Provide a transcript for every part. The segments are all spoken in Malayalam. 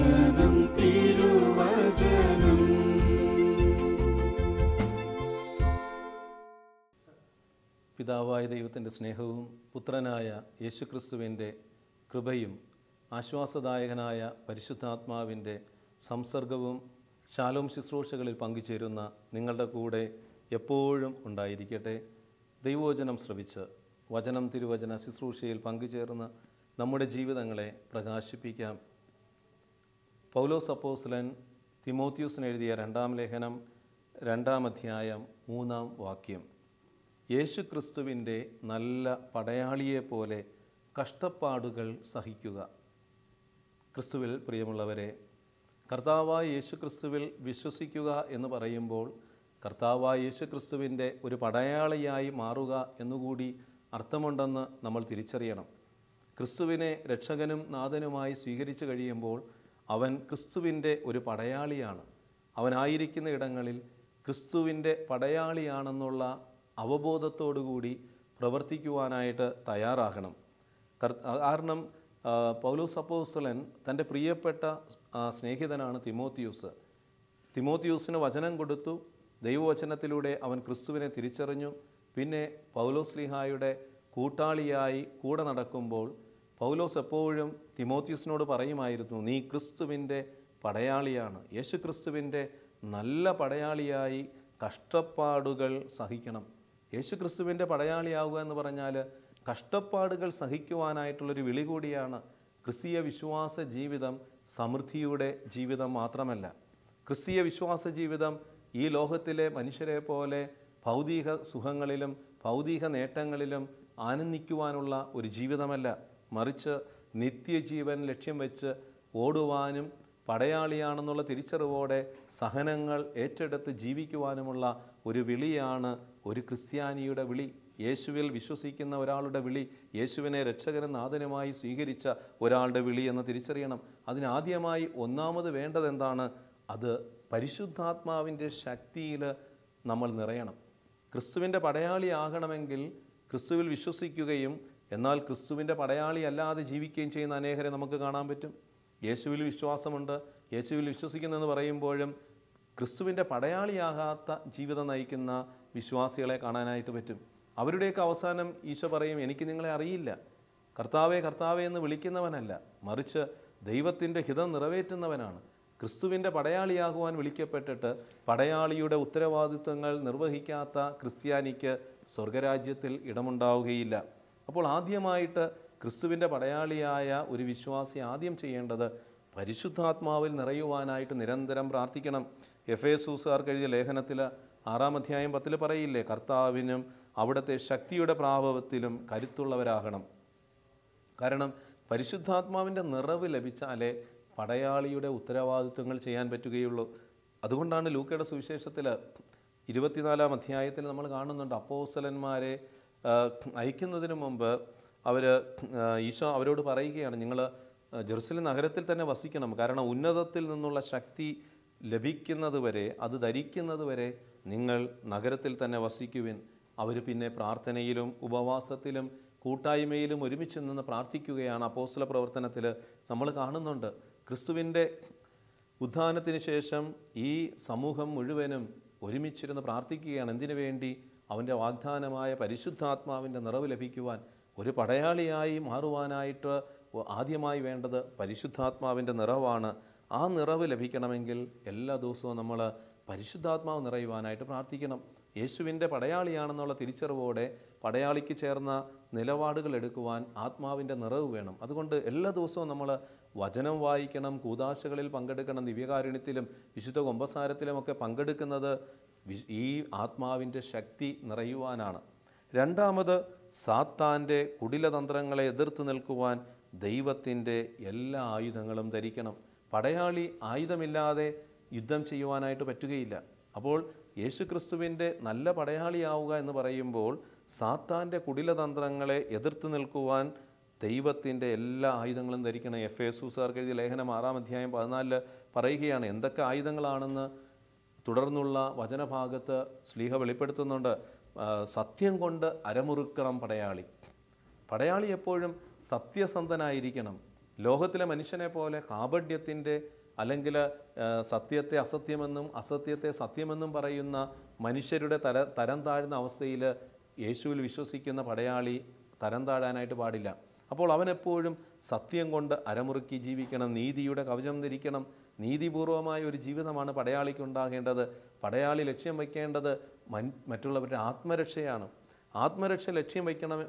വചനം തിരുവചനം. പിതാവായ ദൈവത്തിൻ്റെ സ്നേഹവും പുത്രനായ യേശുക്രിസ്തുവിൻ്റെ കൃപയും ആശ്വാസദായകനായ പരിശുദ്ധാത്മാവിൻ്റെ സംസർഗവും ശാലോം ശുശ്രൂഷകളിൽ പങ്കുചേരുന്ന നിങ്ങളുടെ കൂടെ എപ്പോഴും ഉണ്ടായിരിക്കട്ടെ. ദൈവവചനം ശ്രവിച്ച് വചനം തിരുവചന ശുശ്രൂഷയിൽ പങ്കുചേർന്ന് നമ്മുടെ ജീവിതങ്ങളെ പ്രകാശിപ്പിക്കാം. പൗലോസ് അപ്പോസ്തലൻ തിമോത്തിയോസിന് എഴുതിയ 2-ാം ലേഖനം 2-ാം അധ്യായം 3-ാം വാക്യം. യേശുക്രിസ്തുവിൻ്റെ നല്ല പടയാളിയെപ്പോലെ കഷ്ടപ്പാടുകൾ സഹിക്കുക. ക്രിസ്തുവിൽ പ്രിയമുള്ളവരെ, കർത്താവായ യേശുക്രിസ്തുവിൽ വിശ്വസിക്കുക എന്ന് പറയുമ്പോൾ കർത്താവായ യേശുക്രിസ്തുവിൻ്റെ ഒരു പടയാളിയായി മാറുക എന്നുകൂടി അർത്ഥമുണ്ടെന്ന് നമ്മൾ തിരിച്ചറിയണം. ക്രിസ്തുവിനെ രക്ഷകനും നാഥനുമായി സ്വീകരിച്ചു കഴിയുമ്പോൾ അവൻ ക്രിസ്തുവിൻ്റെ ഒരു പടയാളിയാണ്. അവനായിരിക്കുന്ന ഇടങ്ങളിൽ ക്രിസ്തുവിൻ്റെ പടയാളിയാണെന്നുള്ള അവബോധത്തോടുകൂടി പ്രവർത്തിക്കുവാനായിട്ട് തയ്യാറാകണം. കാരണം പൗലോസ് അപ്പോസ്തലൻ തൻ്റെ പ്രിയപ്പെട്ട സ്നേഹിതനാണ് തിമോത്തിയോസ്. തിമോത്തിയോസിന് വചനം കൊടുത്തു. ദൈവവചനത്തിലൂടെ അവൻ ക്രിസ്തുവിനെ തിരിച്ചറിഞ്ഞു. പിന്നെ പൗലോസ് ശ്ലീഹായുടെ കൂട്ടാളിയായി കൂടെ നടക്കുമ്പോൾ പൗലോസ് എപ്പോഴും തിമോത്തിയോസിനോട് പറയുമായിരുന്നു, നീ ക്രിസ്തുവിൻ്റെ പടയാളിയാണ്. യേശു ക്രിസ്തുവിൻ്റെ നല്ല പടയാളിയായി കഷ്ടപ്പാടുകൾ സഹിക്കണം. യേശു ക്രിസ്തുവിൻ്റെ പടയാളിയാവുക എന്ന് പറഞ്ഞാൽ കഷ്ടപ്പാടുകൾ സഹിക്കുവാനായിട്ടുള്ളൊരു വിളി കൂടിയാണ്. ക്രിസ്തീയ വിശ്വാസ ജീവിതം സമൃദ്ധിയുടെ ജീവിതം മാത്രമല്ല. ക്രിസ്തീയ വിശ്വാസ ജീവിതം ഈ ലോകത്തിലെ മനുഷ്യരെ പോലെ ഭൗതിക സുഖങ്ങളിലും ഭൗതിക നേട്ടങ്ങളിലും ആനന്ദിക്കുവാനുള്ള ഒരു ജീവിതമല്ല. മറിച്ച് നിത്യജീവൻ ലക്ഷ്യം വെച്ച് ഓടുവാനും പടയാളിയാണെന്നുള്ള തിരിച്ചറിവോടെ സഹനങ്ങൾ ഏറ്റെടുത്ത് ജീവിക്കുവാനുമുള്ള ഒരു വിളിയാണ് ഒരു ക്രിസ്ത്യാനിയുടെ വിളി. യേശുവിൽ വിശ്വസിക്കുന്ന ഒരാളുടെ വിളി, യേശുവിനെ രക്ഷകനും നാഥനുമായി സ്വീകരിച്ച ഒരാളുടെ വിളി എന്ന് തിരിച്ചറിയണം. അതിനാദ്യമായി ഒന്നാമത് വേണ്ടത് എന്താണ്? അത് പരിശുദ്ധാത്മാവിൻ്റെ ശക്തിയിൽ നമ്മൾ നിറയണം. ക്രിസ്തുവിൻ്റെ പടയാളിയാകണമെങ്കിൽ ക്രിസ്തുവിൽ വിശ്വസിക്കുകയും എന്നാൽ ക്രിസ്തുവിൻ്റെ പടയാളി അല്ലാതെ ജീവിക്കുകയും ചെയ്യുന്ന അനേകരെ നമുക്ക് കാണാൻ പറ്റും. യേശുവിൽ വിശ്വാസമുണ്ട്, യേശുവിൽ വിശ്വസിക്കുന്നെന്ന് പറയുമ്പോഴും ക്രിസ്തുവിൻ്റെ പടയാളിയാകാത്ത ജീവിതം നയിക്കുന്ന വിശ്വാസികളെ കാണാനായിട്ട് പറ്റും. അവരുടെയൊക്കെ അവസാനം ഈശോ പറയും, എനിക്ക് നിങ്ങളെ അറിയില്ല. കർത്താവേ കർത്താവേ എന്ന് വിളിക്കുന്നവനല്ല, മറിച്ച് ദൈവത്തിൻ്റെ ഹിതം നിറവേറ്റുന്നവനാണ്. ക്രിസ്തുവിൻ്റെ പടയാളിയാകുവാൻ വിളിക്കപ്പെട്ടിട്ട് പടയാളിയുടെ ഉത്തരവാദിത്വങ്ങൾ നിർവഹിക്കാത്ത ക്രിസ്ത്യാനിക്ക് സ്വർഗരാജ്യത്തിൽ ഇടമുണ്ടാവുകയില്ല. അപ്പോൾ ആദ്യമായിട്ട് ക്രിസ്തുവിൻ്റെ പടയാളിയായ ഒരു വിശ്വാസി ആദ്യം ചെയ്യേണ്ടത് പരിശുദ്ധാത്മാവിൽ നിറയുവാനായിട്ട് നിരന്തരം പ്രാർത്ഥിക്കണം. എഫേസൂസുകാർക്ക് എഴുതിയ ലേഖനത്തിൽ 6-ാം അധ്യായം 10 പറയില്ലേ, കർത്താവിനും അവിടുത്തെ ശക്തിയുടെ പ്രാഭവത്തിലും കരുത്തുള്ളവരാകണം. കാരണം പരിശുദ്ധാത്മാവിൻ്റെ നിറവ് ലഭിച്ചാലേ പടയാളിയുടെ ഉത്തരവാദിത്വങ്ങൾ ചെയ്യാൻ പറ്റുകയുള്ളൂ. അതുകൊണ്ടാണ് ലൂക്കയുടെ സുവിശേഷത്തിൽ 24-ാം അധ്യായത്തിൽ നമ്മൾ കാണുന്നുണ്ട്, അപ്പോസ്തലന്മാരെ അയക്കുന്നതിന് മുമ്പ് ഈശോ അവരോട് പറയുകയാണ്, നിങ്ങൾ ജെറുസലേം നഗരത്തിൽ തന്നെ വസിക്കണം. കാരണം ഉന്നതത്തിൽ നിന്നുള്ള ശക്തി ലഭിക്കുന്നത് വരെ, അത് ധരിക്കുന്നത് വരെ നിങ്ങൾ നഗരത്തിൽ തന്നെ വസിക്കുവിൻ. അവർ പിന്നെ പ്രാർത്ഥനയിലും ഉപവാസത്തിലും കൂട്ടായ്മയിലും ഒരുമിച്ച് നിന്ന് പ്രാർത്ഥിക്കുകയാണ്. അപ്പോസ്തല പ്രവർത്തനത്തിൽ നമ്മൾ കാണുന്നുണ്ട്. ക്രിസ്തുവിൻ്റെ ഉത്ഥാനത്തിന് ശേഷം ഈ സമൂഹം മുഴുവനും ഒരുമിച്ചിരുന്ന് പ്രാർത്ഥിക്കുകയാണ്. എന്തിനു വേണ്ടി? അവൻ്റെ വാഗ്ദാനമായ പരിശുദ്ധാത്മാവിൻ്റെ നിറവ് ലഭിക്കുവാൻ. ഒരു പടയാളിയായി മാറുവാനായിട്ട് ആദ്യമായി വേണ്ടത് പരിശുദ്ധാത്മാവിൻ്റെ നിറവാണ്. ആ നിറവ് ലഭിക്കണമെങ്കിൽ എല്ലാ ദിവസവും നമ്മൾ പരിശുദ്ധാത്മാവ് നിറയുവാനായിട്ട് പ്രാർത്ഥിക്കണം. യേശുവിൻ്റെ പടയാളിയാണെന്നുള്ള തിരിച്ചറിവോടെ പടയാളിക്ക് ചേർന്ന നിലപാടുകൾ എടുക്കുവാൻ ആത്മാവിൻ്റെ നിറവ് വേണം. അതുകൊണ്ട് എല്ലാ ദിവസവും നമ്മൾ വചനം വായിക്കണം, കൂദാശകളിൽ പങ്കെടുക്കണം, ദിവ്യകാരുണ്യത്തിലും വിശുദ്ധ കുമ്പസാരത്തിലുമൊക്കെ പങ്കെടുക്കുന്നത് ഈ ആത്മാവിൻ്റെ ശക്തി നിറയുവാനാണ്. രണ്ടാമത്, സാത്താൻ്റെ കുടിലതന്ത്രങ്ങളെ എതിർത്ത് നിൽക്കുവാൻ ദൈവത്തിൻ്റെ എല്ലാ ആയുധങ്ങളും ധരിക്കണം. പടയാളി ആയുധമില്ലാതെ യുദ്ധം ചെയ്യുവാനായിട്ട് പറ്റുകയില്ല. അപ്പോൾ യേശുക്രിസ്തുവിൻ്റെ നല്ല പടയാളിയാവുക എന്ന് പറയുമ്പോൾ സാത്താൻ്റെ കുടിലതന്ത്രങ്ങളെ എതിർത്ത് നിൽക്കുവാൻ ദൈവത്തിൻ്റെ എല്ലാ ആയുധങ്ങളും ധരിക്കണം. എഫേസൂസുകാർക്ക് എഴുതിയ ലേഖനം 6-ാം അധ്യായം 14 പറയുകയാണ് എന്തൊക്കെ ആയുധങ്ങളാണെന്ന്. തുടർന്നുള്ള വചനഭാഗത്ത് ശ്ലീഹ വെളിപ്പെടുത്തുന്നുണ്ട്. സത്യം കൊണ്ട് അരമുറുക്കണം പടയാളി. പടയാളി എപ്പോഴും സത്യസന്ധനായിരിക്കണം. ലോകത്തിലെ മനുഷ്യനെ പോലെ കാപഢ്യത്തിൻ്റെ അല്ലെങ്കിൽ സത്യത്തെ അസത്യമെന്നും അസത്യത്തെ സത്യമെന്നും പറയുന്ന മനുഷ്യരുടെ തരം താഴ്ന്ന അവസ്ഥയിൽ യേശുവിൽ വിശ്വസിക്കുന്ന പടയാളി തരം താഴാനായിട്ട് പാടില്ല. അപ്പോൾ അവനെപ്പോഴും സത്യം കൊണ്ട് അരമുറുക്കി ജീവിക്കണം, നീതിയുടെ കവചം ധരിക്കണം. നീതിപൂർവമായ ഒരു ജീവിതമാണ് പടയാളിക്ക് ഉണ്ടാകേണ്ടത്. പടയാളി ലക്ഷ്യം വയ്ക്കേണ്ടത് മറ്റുള്ളവരുടെ ആത്മരക്ഷയാണ്. ആത്മരക്ഷ ലക്ഷ്യം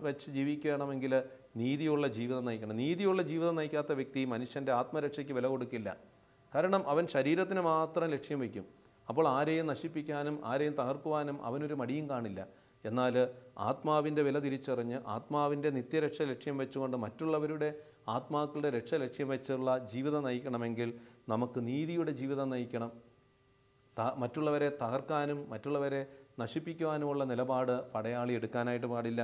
വെച്ച് ജീവിക്കുകയാണെങ്കിൽ നീതിയുള്ള ജീവിതം നയിക്കണം. നീതിയുള്ള ജീവിതം നയിക്കാത്ത വ്യക്തി മനുഷ്യൻ്റെ ആത്മരക്ഷയ്ക്ക് വില കൊടുക്കില്ല. കാരണം അവൻ ശരീരത്തിന് മാത്രം ലക്ഷ്യം വയ്ക്കും. അപ്പോൾ ആരെയും നശിപ്പിക്കാനും ആരെയും തകർക്കുവാനും അവനൊരു മടിയും കാണില്ല. എന്നാൽ ആത്മാവിൻ്റെ വില തിരിച്ചറിഞ്ഞ് ആത്മാവിൻ്റെ നിത്യരക്ഷ ലക്ഷ്യം വെച്ചുകൊണ്ട് മറ്റുള്ളവരുടെ ആത്മാക്കളുടെ രക്ഷ ലക്ഷ്യം വെച്ചുള്ള ജീവിതം നയിക്കണമെങ്കിൽ നമുക്ക് നീതിയുടെ ജീവിതം നയിക്കണം. മറ്റുള്ളവരെ തകർക്കാനും മറ്റുള്ളവരെ നശിപ്പിക്കുവാനുമുള്ള നിലപാട് പടയാളി എടുക്കാനായിട്ട് പാടില്ല.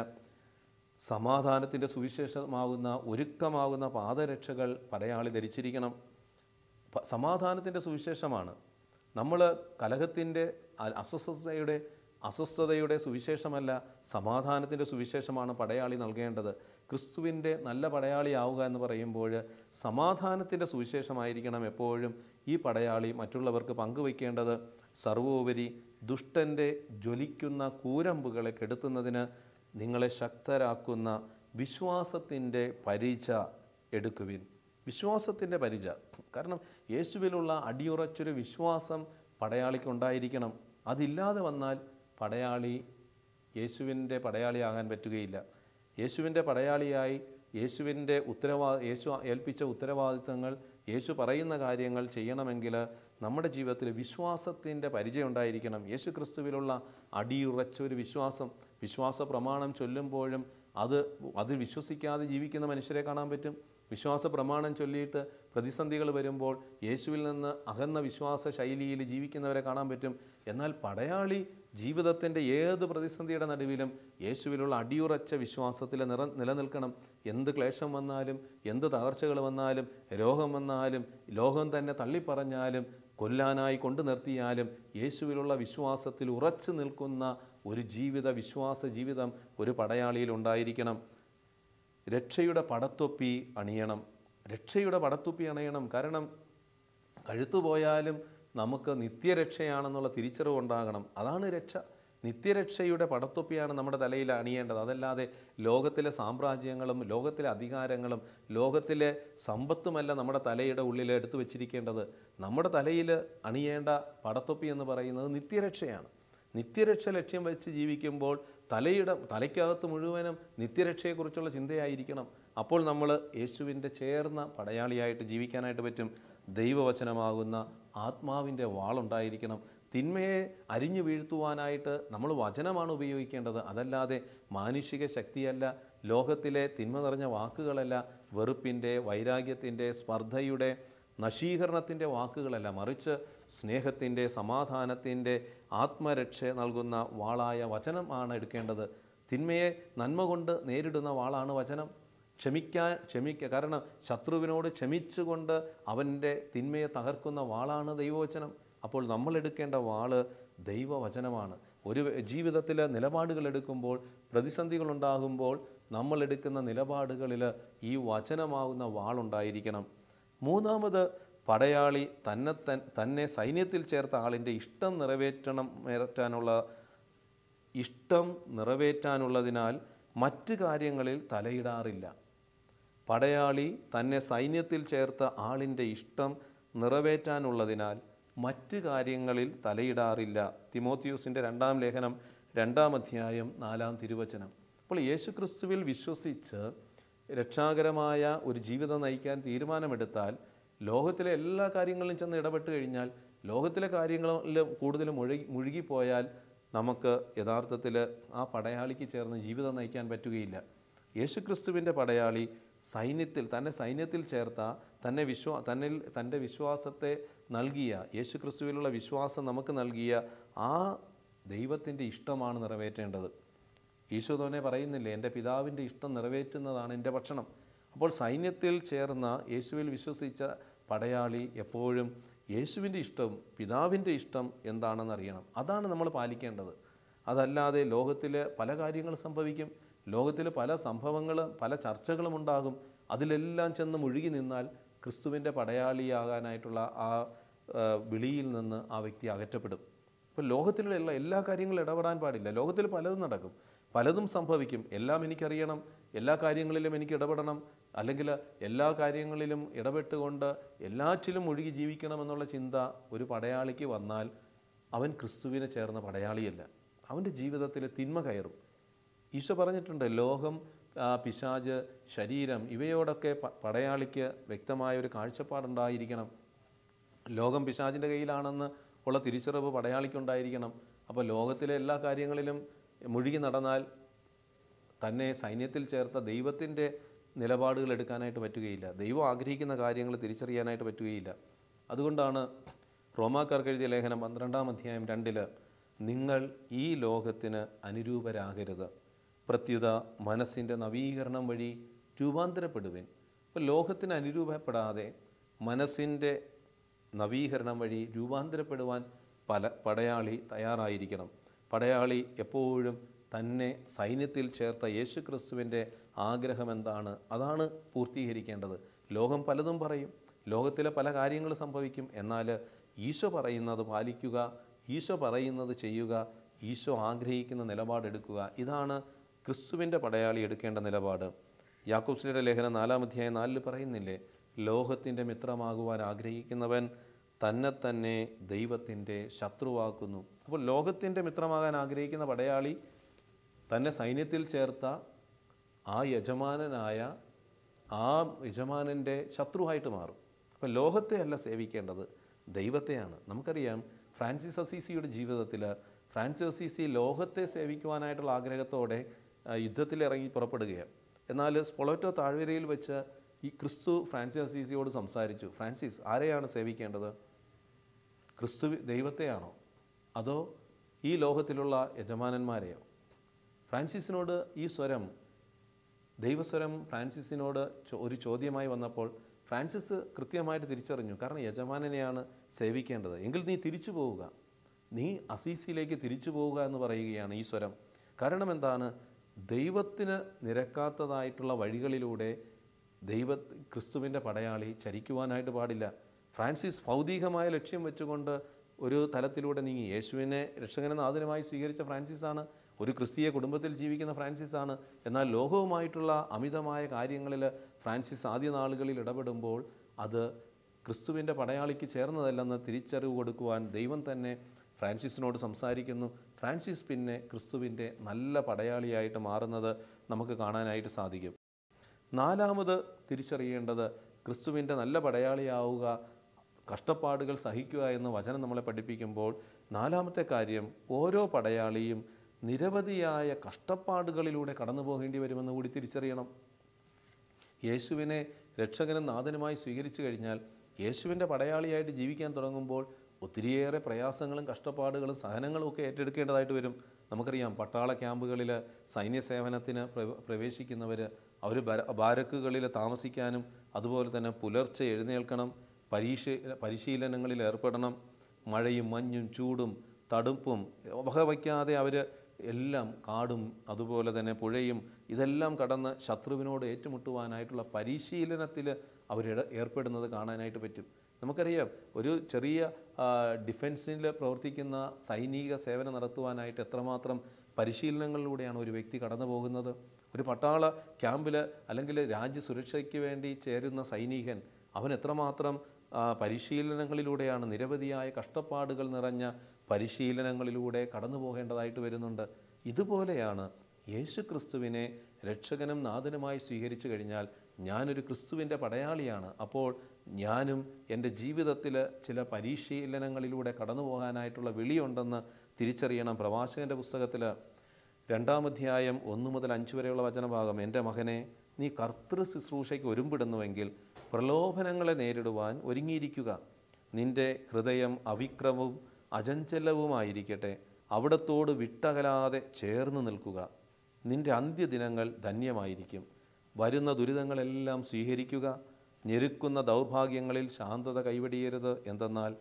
സമാധാനത്തിൻ്റെ സുവിശേഷമാകുന്ന ഒരുക്കമാകുന്ന പാദരക്ഷകൾ പടയാളി ധരിച്ചിരിക്കണം. സമാധാനത്തിൻ്റെ സുവിശേഷമാണ്. നമ്മൾ കലഹത്തിൻ്റെ അസ്വസ്ഥതയുടെ സുവിശേഷമല്ല, സമാധാനത്തിൻ്റെ സുവിശേഷമാണ് പടയാളി നൽകേണ്ടത്. ക്രിസ്തുവിൻ്റെ നല്ല പടയാളിയാവുക എന്ന് പറയുമ്പോൾ സമാധാനത്തിൻ്റെ സുവിശേഷമായിരിക്കണം എപ്പോഴും ഈ പടയാളി മറ്റുള്ളവർക്ക് പങ്കുവയ്ക്കേണ്ടത്. സർവോപരി ദുഷ്ടൻ്റെ ജ്വലിക്കുന്ന കൂരമ്പുകളെ കെടുത്തുന്നതിന് നിങ്ങളെ ശക്തരാക്കുന്ന വിശ്വാസത്തിൻ്റെ പരിച എടുക്കുവിൻ. വിശ്വാസത്തിൻ്റെ പരിച. കാരണം യേശുവിലുള്ള അടിയുറച്ചൊരു വിശ്വാസം പടയാളിക്കുണ്ടായിരിക്കണം. അതില്ലാതെ വന്നാൽ പടയാളി യേശുവിൻ്റെ പടയാളിയാകാൻ പറ്റുകയില്ല. യേശുവിൻ്റെ പടയാളിയായി യേശു ഏൽപ്പിച്ച ഉത്തരവാദിത്തങ്ങൾ, യേശു പറയുന്ന കാര്യങ്ങൾ ചെയ്യണമെങ്കിൽ നമ്മുടെ ജീവിതത്തിൽ വിശ്വാസത്തിൻ്റെ പരിചയം ഉണ്ടായിരിക്കണം. യേശു ക്രിസ്തുവിലുള്ള അടിയുറച്ചൊരു വിശ്വാസ പ്രമാണം ചൊല്ലുമ്പോഴും അത് വിശ്വസിക്കാതെ ജീവിക്കുന്ന മനുഷ്യരെ കാണാൻ പറ്റും. വിശ്വാസ പ്രമാണം ചൊല്ലിയിട്ട് പ്രതിസന്ധികൾ വരുമ്പോൾ യേശുവിൽ നിന്ന് അകന്ന വിശ്വാസ ശൈലിയിൽ ജീവിക്കുന്നവരെ കാണാൻ പറ്റും. എന്നാൽ പടയാളി ജീവിതത്തിൻ്റെ ഏത് പ്രതിസന്ധിയുടെ നടുവിലും യേശുവിലുള്ള അടിയുറച്ച വിശ്വാസത്തിൽ നിലനിൽക്കണം. എന്ത് ക്ലേശം വന്നാലും, എന്ത് തകർച്ചകൾ വന്നാലും, രോഗം വന്നാലും, ലോകം തന്നെ തള്ളിപ്പറഞ്ഞാലും, കൊല്ലാനായി കൊണ്ടു നിർത്തിയാലും യേശുവിലുള്ള വിശ്വാസത്തിൽ ഉറച്ചു നിൽക്കുന്ന ഒരു വിശ്വാസ ജീവിതം ഒരു പടയാളിയിൽ ഉണ്ടായിരിക്കണം. രക്ഷയുടെ പടത്തൊപ്പി അണിയണം. കാരണം കഴുത്തുപോയാലും നമുക്ക് നിത്യരക്ഷയാണെന്നുള്ള തിരിച്ചറിവ് ഉണ്ടാകണം. അതാണ് രക്ഷ. നിത്യരക്ഷയുടെ പടത്തൊപ്പിയാണ് നമ്മുടെ തലയിൽ അണിയേണ്ടത്. അതല്ലാതെ ലോകത്തിലെ സാമ്രാജ്യങ്ങളും ലോകത്തിലെ അധികാരങ്ങളും ലോകത്തിലെ സമ്പത്തുമല്ല നമ്മുടെ തലയുടെ ഉള്ളിൽ എടുത്തു വച്ചിരിക്കേണ്ടത്. നമ്മുടെ തലയിൽ അണിയേണ്ട പടത്തൊപ്പി എന്ന് പറയുന്നത് നിത്യരക്ഷയാണ്. നിത്യരക്ഷ ലക്ഷ്യം വെച്ച് ജീവിക്കുമ്പോൾ തലയ്ക്കകത്ത് മുഴുവനും നിത്യരക്ഷയെക്കുറിച്ചുള്ള ചിന്തയായിരിക്കണം. അപ്പോൾ നമ്മൾ യേശുവിൻ്റെ ചേർന്ന പടയാളിയായിട്ട് ജീവിക്കാനായിട്ട് പറ്റും. ദൈവവചനമാകുന്ന ആത്മാവിൻ്റെ വാളുണ്ടായിരിക്കണം. തിന്മയെ അരിഞ്ഞു വീഴ്ത്തുവാനായിട്ട് നമ്മൾ വചനമാണ് ഉപയോഗിക്കേണ്ടത്. അതല്ലാതെ മാനുഷിക ശക്തിയല്ല, ലോകത്തിലെ തിന്മ നിറഞ്ഞ വാക്കുകളല്ല, വെറുപ്പിൻ്റെ, വൈരാഗ്യത്തിൻ്റെ, സ്പർദ്ധയുടെ, നശീകരണത്തിൻ്റെ വാക്കുകളല്ല, മറിച്ച് സ്നേഹത്തിൻ്റെ, സമാധാനത്തിൻ്റെ, ആത്മരക്ഷ നൽകുന്ന വാളായ വചനമാണ് എടുക്കേണ്ടത്. തിന്മയെ നന്മ കൊണ്ട് നേരിടുന്ന വാളാണ് വചനം. കാരണം ശത്രുവിനോട് ക്ഷമിച്ചുകൊണ്ട് അവൻ്റെ തിന്മയെ തകർക്കുന്ന വാളാണ് ദൈവവചനം. അപ്പോൾ നമ്മൾ എടുക്കേണ്ട വാള് ദൈവവചനമാണ്. ഒരു ജീവിതത്തിൽ നിലപാടുകൾ എടുക്കുമ്പോൾ, പ്രതിസന്ധികളുണ്ടാകുമ്പോൾ നമ്മൾ എടുക്കുന്ന നിലപാടുകളിൽ ഈ വചനമാകുന്ന വാളുണ്ടായിരിക്കണം. മൂന്നാമത്, പടയാളി തന്നെ സൈന്യത്തിൽ ചേർത്ത ആളിൻ്റെ ഇഷ്ടം നിറവേറ്റാനുള്ളതിനാൽ മറ്റ് കാര്യങ്ങളിൽ തലയിടാറില്ല. പടയാളി തന്നെ സൈന്യത്തിൽ ചേർത്ത ആളിൻ്റെ ഇഷ്ടം നിറവേറ്റാനുള്ളതിനാൽ മറ്റ് കാര്യങ്ങളിൽ തലയിടാറില്ല. തിമോത്തിയോസിൻ്റെ 2-ാം ലേഖനം 2-ാം അധ്യായം 4-ാം തിരുവചനം. അപ്പോൾ യേശുക്രിസ്തുവിൽ വിശ്വസിച്ച് രക്ഷാകരമായ ഒരു ജീവിതം നയിക്കാൻ തീരുമാനമെടുത്താൽ, ലോകത്തിലെ എല്ലാ കാര്യങ്ങളിലും ചെന്ന് ഇടപെട്ട് കഴിഞ്ഞാൽ, ലോകത്തിലെ കാര്യങ്ങളിൽ കൂടുതൽ മുഴുകിപ്പോയാൽ നമുക്ക് യഥാർത്ഥത്തിൽ ആ പടയാളിക്ക് ചേർന്ന് ജീവിതം നയിക്കാൻ പറ്റുകയില്ല. യേശുക്രിസ്തുവിൻ്റെ പടയാളി തന്നെ സൈന്യത്തിൽ ചേർത്ത, തൻ്റെ വിശ്വാസത്തെ നൽകിയ, യേശുക്രിസ്തുവിലുള്ള വിശ്വാസം നമുക്ക് നൽകിയ ആ ദൈവത്തിൻ്റെ ഇഷ്ടമാണ് നിറവേറ്റേണ്ടത്. ഈശോ തന്നെ പറയുന്നില്ലേ, എൻ്റെ പിതാവിൻ്റെ ഇഷ്ടം നിറവേറ്റുന്നതാണ് എൻ്റെ ഭക്ഷണം. അപ്പോൾ സൈന്യത്തിൽ ചേർന്ന യേശുവിൽ വിശ്വസിച്ച പടയാളി എപ്പോഴും യേശുവിൻ്റെ ഇഷ്ടം, പിതാവിൻ്റെ ഇഷ്ടം എന്താണെന്ന് അറിയണം. അതാണ് നമ്മൾ പാലിക്കേണ്ടത്. അതല്ലാതെ ലോകത്തിൽ പല കാര്യങ്ങൾ സംഭവിക്കും, ലോകത്തിൽ പല സംഭവങ്ങളും പല ചർച്ചകളും ഉണ്ടാകും. അതിലെല്ലാം ചെന്ന് മുഴുകി നിന്നാൽ ക്രിസ്തുവിൻ്റെ പടയാളിയാകാനായിട്ടുള്ള ആ വിളിയിൽ നിന്ന് ആ വ്യക്തി അകറ്റപ്പെടും. ഇപ്പോൾ ലോകത്തിലുള്ള എല്ലാ കാര്യങ്ങളും ഇടപെടാൻ പാടില്ല. ലോകത്തിൽ പലതും നടക്കും, പലതും സംഭവിക്കും. എല്ലാം എനിക്കറിയണം, എല്ലാ കാര്യങ്ങളിലും എനിക്ക് ഇടപെടണം, അല്ലെങ്കിൽ എല്ലാ കാര്യങ്ങളിലും ഇടപെട്ടുകൊണ്ട് എല്ലാറ്റിലും മുഴുകി ജീവിക്കണമെന്നുള്ള ചിന്ത ഒരു പടയാളിക്ക് വന്നാൽ അവൻ ക്രിസ്തുവിനെ ചേർന്ന പടയാളിയല്ല. അവൻ്റെ ജീവിതത്തിൽ തിന്മ കയറും. ഈശോ പറഞ്ഞിട്ടുണ്ട്, ലോകം, പിശാച്, ശരീരം ഇവയോടൊക്കെ പടയാളിക്ക് വ്യക്തമായൊരു കാഴ്ചപ്പാടുണ്ടായിരിക്കണം. ലോകം പിശാചിൻ്റെ കയ്യിലാണെന്ന് ഉള്ള തിരിച്ചറിവ് പടയാളിക്കുണ്ടായിരിക്കണം. അപ്പോൾ ലോകത്തിലെ എല്ലാ കാര്യങ്ങളിലും മുഴുകി നടന്നാൽ തന്നെ സൈന്യത്തിൽ ചേർത്ത ദൈവത്തിൻ്റെ നിലപാടുകൾ എടുക്കാനായിട്ട് പറ്റുകയില്ല. ദൈവം ആഗ്രഹിക്കുന്ന കാര്യങ്ങൾ തിരിച്ചറിയാനായിട്ട് പറ്റുകയില്ല. അതുകൊണ്ടാണ് റോമാക്കാർക്ക് എഴുതിയ ലേഖനം 12-ാം അധ്യായം 2 നിങ്ങൾ ഈ ലോകത്തിന് അനുരൂപരാകരുത്, പ്രത്യുത മനസ്സിൻ്റെ നവീകരണം വഴി രൂപാന്തരപ്പെടുവിൻ. ഇപ്പോൾ ലോകത്തിന് അനുരൂപപ്പെടാതെ മനസ്സിൻ്റെ നവീകരണം വഴി രൂപാന്തരപ്പെടുവാൻ പടയാളി തയ്യാറായിരിക്കണം. പടയാളി എപ്പോഴും തന്നെ സൈന്യത്തിൽ ചേർത്ത യേശു ക്രിസ്തുവിൻ്റെ ആഗ്രഹം എന്താണ്, അതാണ് പൂർത്തീകരിക്കേണ്ടത്. ലോകം പലതും പറയും, ലോകത്തിലെ പല കാര്യങ്ങൾ സംഭവിക്കും. എന്നാൽ ഈശോ പറയുന്നത് പാലിക്കുക, ഈശോ പറയുന്നത് ചെയ്യുക, ഈശോ ആഗ്രഹിക്കുന്ന നിലപാടെടുക്കുക. ഇതാണ് ക്രിസ്തുവിൻ്റെ പടയാളി എടുക്കേണ്ട നിലപാട്. യാക്കോബ് ശ്ലീഹയുടെ ലേഖനം 4-ാം അധ്യായം 4 പറയുന്നില്ലേ, ലോകത്തിൻ്റെ മിത്രമാകുവാൻ ആഗ്രഹിക്കുന്നവൻ തന്നെ ദൈവത്തിൻ്റെ ശത്രുവാക്കുന്നു. അപ്പോൾ ലോകത്തിൻ്റെ മിത്രമാകാൻ ആഗ്രഹിക്കുന്ന പടയാളി തന്നെ സൈന്യത്തിൽ ചേർത്ത ആ യജമാനൻ്റെ ശത്രുവായിട്ട് മാറും. അപ്പോൾ ലോകത്തെ അല്ല സേവിക്കേണ്ടത്, ദൈവത്തെയാണ്. നമുക്കറിയാം ഫ്രാൻസിസ് അസീസിയുടെ ജീവിതത്തിൽ ഫ്രാൻസിസ് അസീസി ലോകത്തെ സേവിക്കുവാനായിട്ടുള്ള ആഗ്രഹത്തോടെ യുദ്ധത്തിലിറങ്ങി പുറപ്പെടുകയാണ്. എന്നാൽ സ്പൊളേറ്റോ താഴ്വരയിൽ വെച്ച് ഈ ക്രിസ്തു ഫ്രാൻസിസ് അസീസിയോട് സംസാരിച്ചു, ഫ്രാൻസിസ് ആരെയാണ് സേവിക്കേണ്ടത്, ക്രിസ്തു ദൈവത്തെയാണോ അതോ ഈ ലോകത്തിലുള്ള യജമാനന്മാരെയോ? ഫ്രാൻസിസിനോട് ഈ സ്വരം, ദൈവസ്വരം ഫ്രാൻസിസിനോട് ഒരു ചോദ്യമായി വന്നപ്പോൾ ഫ്രാൻസിസ് കൃത്യമായിട്ട് തിരിച്ചറിഞ്ഞു, കാരണം യജമാനനെയാണ് സേവിക്കേണ്ടത്. എങ്കിൽ നീ തിരിച്ചു പോവുക, നീ അസീസിയിലേക്ക് തിരിച്ചു പോവുക എന്ന് പറയുകയാണ് ഈ സ്വരം. കാരണം എന്താണ്, ദൈവത്തിന് നിരക്കാത്തതായിട്ടുള്ള വഴികളിലൂടെ ക്രിസ്തുവിൻ്റെ പടയാളി ചരിക്കുവാനായിട്ട് പാടില്ല. ഫ്രാൻസിസ് ഭൗതികമായ ലക്ഷ്യം വെച്ചുകൊണ്ട് ഒരു തലത്തിലൂടെ നീങ്ങി. യേശുവിനെ രക്ഷകനെന്ന നാഥനുമായി സ്വീകരിച്ച ഫ്രാൻസിസാണ്, ഒരു ക്രിസ്തീയ കുടുംബത്തിൽ ജീവിക്കുന്ന ഫ്രാൻസിസാണ്. എന്നാൽ ലോകവുമായിട്ടുള്ള അമിതമായ കാര്യങ്ങളിൽ ഫ്രാൻസിസ് ആദ്യ നാളുകളിൽ ഇടപെടുമ്പോൾ അത് ക്രിസ്തുവിൻ്റെ പടയാളിക്ക് ചേർന്നതല്ലെന്ന് തിരിച്ചറിവ് കൊടുക്കുവാൻ ദൈവം തന്നെ ഫ്രാൻസിസിനോട് സംസാരിക്കുന്നു. ഫ്രാൻസിസ് പിന്നെ ക്രിസ്തുവിൻ്റെ നല്ല പടയാളിയായിട്ട് മാറുന്നത് നമുക്ക് കാണാനായിട്ട് സാധിക്കും. 4ാമത് തിരിച്ചറിയേണ്ടത് ക്രിസ്തുവിൻ്റെ നല്ല പടയാളിയാവുക, കഷ്ടപ്പാടുകൾ സഹിക്കുക എന്ന് വചനം നമ്മളെ പഠിപ്പിക്കുമ്പോൾ 4ാമത്തെ കാര്യം, ഓരോ പടയാളിയും നിരവധിയായ കഷ്ടപ്പാടുകളിലൂടെ കടന്നു പോകേണ്ടി വരുമെന്ന് കൂടി തിരിച്ചറിയണം. യേശുവിനെ രക്ഷകനും നാഥനുമായി സ്വീകരിച്ചു കഴിഞ്ഞാൽ യേശുവിൻ്റെ പടയാളിയായിട്ട് ജീവിക്കാൻ തുടങ്ങുമ്പോൾ ഒത്തിരിയേറെ പ്രയാസങ്ങളും കഷ്ടപ്പാടുകളും സഹനങ്ങളും ഒക്കെ ഏറ്റെടുക്കേണ്ടതായിട്ട് വരും. നമുക്കറിയാം, പട്ടാള ക്യാമ്പുകളിൽ സൈന്യസേവനത്തിന് പ്രവേശിക്കുന്നവർ അവർ ബാരക്കുകളിൽ താമസിക്കാനും അതുപോലെ തന്നെ പുലർച്ചെ എഴുന്നേൽക്കണം, പരിശീലനങ്ങളിൽ ഏർപ്പെടണം. മഴയും മഞ്ഞും ചൂടും തണുപ്പും വകവയ്ക്കാതെ അവർ എല്ലാം കാടും അതുപോലെ തന്നെ പുഴയും ഇതെല്ലാം കടന്ന് ശത്രുവിനോട് ഏറ്റുമുട്ടുവാനായിട്ടുള്ള പരിശീലനത്തിൽ അവർ ഏർപ്പെടുന്നത് കാണാനായിട്ട് പറ്റും. നമുക്കറിയാം, ഒരു ചെറിയ ഡിഫൻസിൽ പ്രവർത്തിക്കുന്ന സൈനിക സേവനം നടത്തുവാനായിട്ട് എത്രമാത്രം പരിശീലനങ്ങളിലൂടെയാണ് ഒരു വ്യക്തി കടന്നു പോകുന്നത്. ഒരു പട്ടാള ക്യാമ്പിൽ അല്ലെങ്കിൽ രാജ്യസുരക്ഷയ്ക്ക് വേണ്ടി ചേരുന്ന സൈനികൻ അവൻ എത്രമാത്രം പരിശീലനങ്ങളിലൂടെയാണ്, നിരവധിയായ കഷ്ടപ്പാടുകൾ നിറഞ്ഞ പരിശീലനങ്ങളിലൂടെ കടന്നു പോകേണ്ടതായിട്ട് വരുന്നുണ്ട്. ഇതുപോലെയാണ് യേശു ക്രിസ്തുവിനെ രക്ഷകനും നാഥനുമായി സ്വീകരിച്ചു കഴിഞ്ഞാൽ ഞാനൊരു ക്രിസ്തുവിൻ്റെ പടയാളിയാണ്. അപ്പോൾ ഞാനും എൻ്റെ ജീവിതത്തിൽ ചില പരിശീലനങ്ങളിലൂടെ കടന്നു പോകാനായിട്ടുള്ള വിളിയുണ്ടെന്ന് തിരിച്ചറിയണം. പ്രവാചകൻ്റെ പുസ്തകത്തിൽ 2-ാം അധ്യായം 1 മുതൽ 5 വരെയുള്ള വചനഭാഗം, എൻ്റെ മകനെ, നീ കർത്തൃ ശുശ്രൂഷയ്ക്ക് ഒരുമ്പിടുന്നുവെങ്കിൽ പ്രലോഭനങ്ങളെ നേരിടുവാൻ ഒരുങ്ങിയിരിക്കുക. നിൻ്റെ ഹൃദയം അവിക്രമവും അചഞ്ചലവുമായിരിക്കട്ടെ. അവിടത്തോട് വിട്ടകലാതെ ചേർന്ന് നിൽക്കുക. നിൻ്റെ അന്ത്യദിനങ്ങൾ ധന്യമായിരിക്കും. വരുന്ന ദുരിതങ്ങളെല്ലാം സ്വീകരിക്കുക. ഞെരുക്കുന്ന ദൗർഭാഗ്യങ്ങളിൽ ശാന്തത കൈവെടിയരുത്. എന്തെന്നാൽ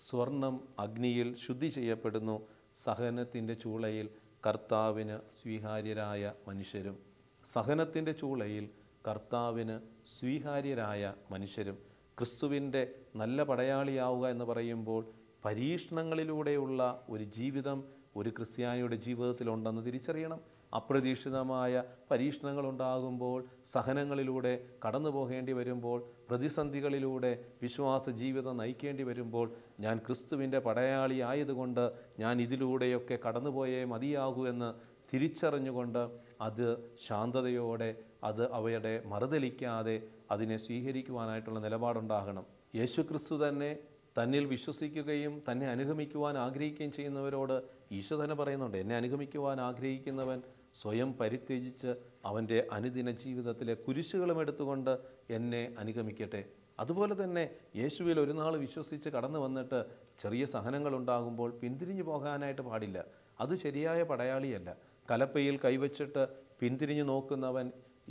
സ്വർണം അഗ്നിയിൽ ശുദ്ധി ചെയ്യപ്പെടുന്നു, സഹനത്തിൻ്റെ ചൂളയിൽ കർത്താവിന് സ്വീകാര്യരായ മനുഷ്യരും. സഹനത്തിൻ്റെ ചൂളയിൽ കർത്താവിന് സ്വീകാര്യരായ മനുഷ്യരും. ക്രിസ്തുവിൻ്റെ നല്ല പടയാളിയാവുക എന്ന് പറയുമ്പോൾ പരീക്ഷണങ്ങളിലൂടെയുള്ള ഒരു ജീവിതം ഒരു ക്രിസ്ത്യാനിയുടെ ജീവിതത്തിലുണ്ടെന്ന് തിരിച്ചറിയണം. അപ്രതീക്ഷിതമായ പരീക്ഷണങ്ങളുണ്ടാകുമ്പോൾ, സഹനങ്ങളിലൂടെ കടന്നു പോകേണ്ടി വരുമ്പോൾ, പ്രതിസന്ധികളിലൂടെ വിശ്വാസ ജീവിതം നയിക്കേണ്ടി വരുമ്പോൾ, ഞാൻ ക്രിസ്തുവിൻ്റെ പടയാളി ആയതുകൊണ്ട് ഞാൻ ഇതിലൂടെയൊക്കെ കടന്നുപോയേ മതിയാകൂ എന്ന് തിരിച്ചറിഞ്ഞുകൊണ്ട് അത് ശാന്തതയോടെ, അത് അവയുടെ മറുതലിക്കാതെ അതിനെ സ്വീകരിക്കുവാനായിട്ടുള്ള നിലപാടുണ്ടാകണം. യേശുക്രിസ്തു തന്നെ തന്നിൽ വിശ്വസിക്കുകയും തന്നെ അനുഗമിക്കുവാൻ ആഗ്രഹിക്കുകയും ചെയ്യുന്നവരോട് ഈശോ തന്നെ പറയുന്നുണ്ട്, എന്നെ അനുഗമിക്കുവാൻ ആഗ്രഹിക്കുന്നവൻ സ്വയം പരിത്യജിച്ച് അവൻ്റെ അനുദിന ജീവിതത്തിലെ കുരിശുകളും എടുത്തുകൊണ്ട് എന്നെ അനുഗമിക്കട്ടെ. അതുപോലെ തന്നെ യേശുവിൽ ഒരു നാൾ വിശ്വസിച്ച് കടന്നു വന്നിട്ട് ചെറിയ സഹനങ്ങളുണ്ടാകുമ്പോൾ പിന്തിരിഞ്ഞു പോകാനായിട്ട് പാടില്ല. അത് ശരിയായ പടയാളിയല്ല. കലപ്പയിൽ കൈവച്ചിട്ട് പിന്തിരിഞ്ഞു നോക്കുന്നവൻ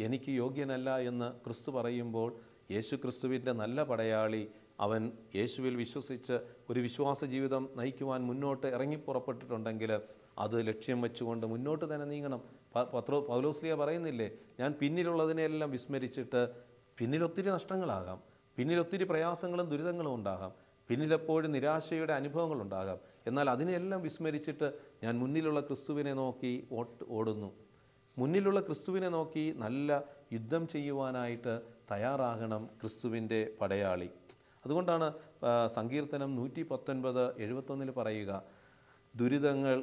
എനിക്ക് യോഗ്യനല്ല എന്ന് ക്രിസ്തു പറയുമ്പോൾ, യേശു ക്രിസ്തുവിൻ്റെ നല്ല പടയാളി അവൻ യേശുവിൽ വിശ്വസിച്ച് ഒരു വിശ്വാസ ജീവിതം നയിക്കുവാൻ മുന്നോട്ട് ഇറങ്ങിപ്പുറപ്പെട്ടിട്ടുണ്ടെങ്കിൽ അത് ലക്ഷ്യം വെച്ചുകൊണ്ട് മുന്നോട്ട് തന്നെ നീങ്ങണം. പൗലോസ്ലിയ പറയുന്നില്ലേ, ഞാൻ പിന്നിലുള്ളതിനെല്ലാം വിസ്മരിച്ചിട്ട്, പിന്നിലൊത്തിരി നഷ്ടങ്ങളാകാം, പിന്നിലൊത്തിരി പ്രയാസങ്ങളും ദുരിതങ്ങളും ഉണ്ടാകാം, പിന്നിലെപ്പോഴും നിരാശയുടെ അനുഭവങ്ങളുണ്ടാകാം, എന്നാൽ അതിനെല്ലാം വിസ്മരിച്ചിട്ട് ഞാൻ മുന്നിലുള്ള ക്രിസ്തുവിനെ നോക്കി ഓടുന്നു. മുന്നിലുള്ള ക്രിസ്തുവിനെ നോക്കി നല്ല യുദ്ധം ചെയ്യുവാനായിട്ട് തയ്യാറാകണം ക്രിസ്തുവിൻ്റെ പടയാളി. അതുകൊണ്ടാണ് സങ്കീർത്തനം 119:71 പറയുക, ദുരിതങ്ങൾ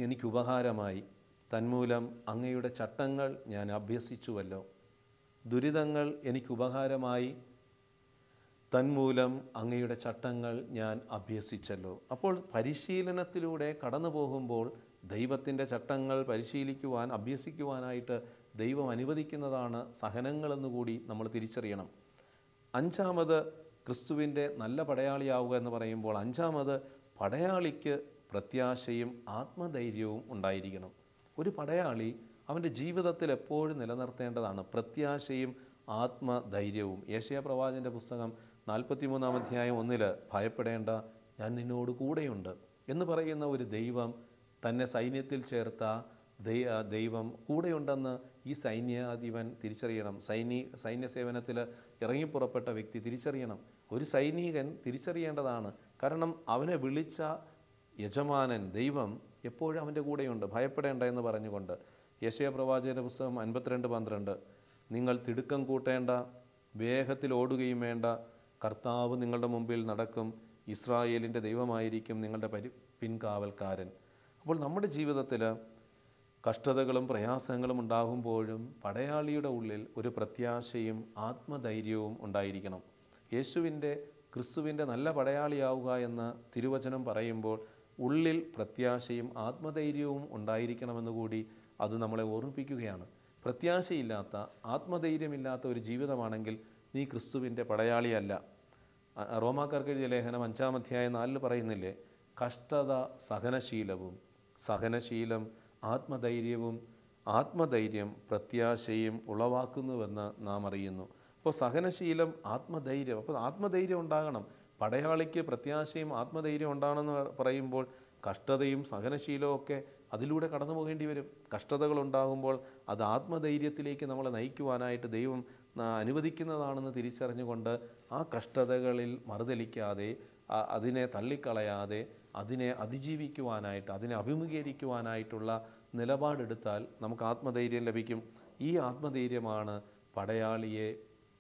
എനിക്ക് ഉപകാരമായി, തന്മൂലം അങ്ങയുടെ ചട്ടങ്ങൾ ഞാൻ അഭ്യസിച്ചുവല്ലോ. ദുരിതങ്ങൾ എനിക്ക് ഉപകാരമായി, തന്മൂലം അങ്ങയുടെ ചട്ടങ്ങൾ ഞാൻ അഭ്യസിച്ചല്ലോ. അപ്പോൾ പരിശീലനത്തിലൂടെ കടന്നു പോകുമ്പോൾ ദൈവത്തിൻ്റെ ചട്ടങ്ങൾ പരിശീലിക്കുവാൻ, അഭ്യസിക്കുവാനായിട്ട് ദൈവം അനുവദിക്കുന്നതാണ് സഹനങ്ങളെന്നുകൂടി നമ്മൾ തിരിച്ചറിയണം. അഞ്ചാമത് ക്രിസ്തുവിൻ്റെ നല്ല പടയാളിയാവുക എന്ന് പറയുമ്പോൾ, അഞ്ചാമത് പടയാളിക്ക് പ്രത്യാശയും ആത്മധൈര്യവും ഉണ്ടായിരിക്കണം. ഒരു പടയാളി അവൻ്റെ ജീവിതത്തിൽ എപ്പോഴും നിലനിർത്തേണ്ടതാണ് പ്രത്യാശയും ആത്മധൈര്യവും. യേശയ്യാ പ്രവാചകൻ്റെ പുസ്തകം 43-1 ഭയപ്പെടേണ്ട, ഞാൻ നിന്നോട് കൂടെയുണ്ട് എന്ന് പറയുന്ന ഒരു ദൈവം, തന്നെ സൈന്യത്തിൽ ചേർത്ത ദൈവം കൂടെയുണ്ടെന്ന് ഈ സൈന്യാധിപൻ തിരിച്ചറിയണം. സൈന്യ സേവനത്തിൽ ഇറങ്ങിപ്പുറപ്പെട്ട വ്യക്തി തിരിച്ചറിയണം. ഒരു സൈനികൻ തിരിച്ചറിയേണ്ടതാണ്. കാരണം അവനെ വിളിച്ച യജമാനൻ ദൈവം എപ്പോഴും അവൻ്റെ കൂടെയുണ്ട്, ഭയപ്പെടേണ്ട എന്ന് പറഞ്ഞുകൊണ്ട്. യെശയ്യാ പ്രവാചകൻ്റെ പുസ്തകം 52:12, നിങ്ങൾ തിടുക്കം കൂട്ടേണ്ട, വേഗത്തിൽ ഓടുകയും വേണ്ട, കർത്താവ് നിങ്ങളുടെ മുമ്പിൽ നടക്കും, ഇസ്രായേലിൻ്റെ ദൈവമായിരിക്കും നിങ്ങളുടെ പിൻകാവൽക്കാരൻ. അപ്പോൾ നമ്മുടെ ജീവിതത്തിൽ കഷ്ടതകളും പ്രയാസങ്ങളും ഉണ്ടാകുമ്പോഴും പടയാളിയുടെ ഉള്ളിൽ ഒരു പ്രത്യാശയും ആത്മധൈര്യവും ഉണ്ടായിരിക്കണം. ക്രിസ്തുവിൻ്റെ നല്ല പടയാളിയാവുക എന്ന് തിരുവചനം പറയുമ്പോൾ ഉള്ളിൽ പ്രത്യാശയും ആത്മധൈര്യവും ഉണ്ടായിരിക്കണമെന്ന് കൂടി അത് നമ്മളെ ഓർമ്മിപ്പിക്കുകയാണ്. പ്രത്യാശയില്ലാത്ത, ആത്മധൈര്യമില്ലാത്ത ഒരു ജീവിതമാണെങ്കിൽ നീ ക്രിസ്തുവിൻ്റെ പടയാളിയല്ല. റോമാക്കാർക്ക് എഴുതിയ ലേഖനം 5-4 പറയുന്നില്ലേ, കഷ്ടത സഹനശീലവും, സഹനശീലം ആത്മധൈര്യവും, ആത്മധൈര്യം പ്രത്യാശയും ഉളവാക്കുന്നുവെന്ന് നാം അറിയുന്നു. അപ്പോൾ സഹനശീലം, ആത്മധൈര്യം, അപ്പോൾ ആത്മധൈര്യം ഉണ്ടാകണം. പടയാളിക്ക് പ്രത്യാശയും ആത്മധൈര്യം ഉണ്ടാകണമെന്ന് പറയുമ്പോൾ കഷ്ടതയും സഹനശീലവും ഒക്കെ അതിലൂടെ കടന്നു പോകേണ്ടി വരും. കഷ്ടതകളുണ്ടാകുമ്പോൾ അത് ആത്മധൈര്യത്തിലേക്ക് നമ്മളെ നയിക്കുവാനായിട്ട് ദൈവം അനുവദിക്കുന്നതാണെന്ന് തിരിച്ചറിഞ്ഞുകൊണ്ട് ആ കഷ്ടതകളിൽ മറുതലിക്കാതെ, അതിനെ തള്ളിക്കളയാതെ, അതിനെ അതിജീവിക്കുവാനായിട്ട്, അതിനെ അഭിമുഖീകരിക്കുവാനായിട്ടുള്ള നിലപാടെടുത്താൽ നമുക്ക് ആത്മധൈര്യം ലഭിക്കും. ഈ ആത്മധൈര്യമാണ് പടയാളിയെ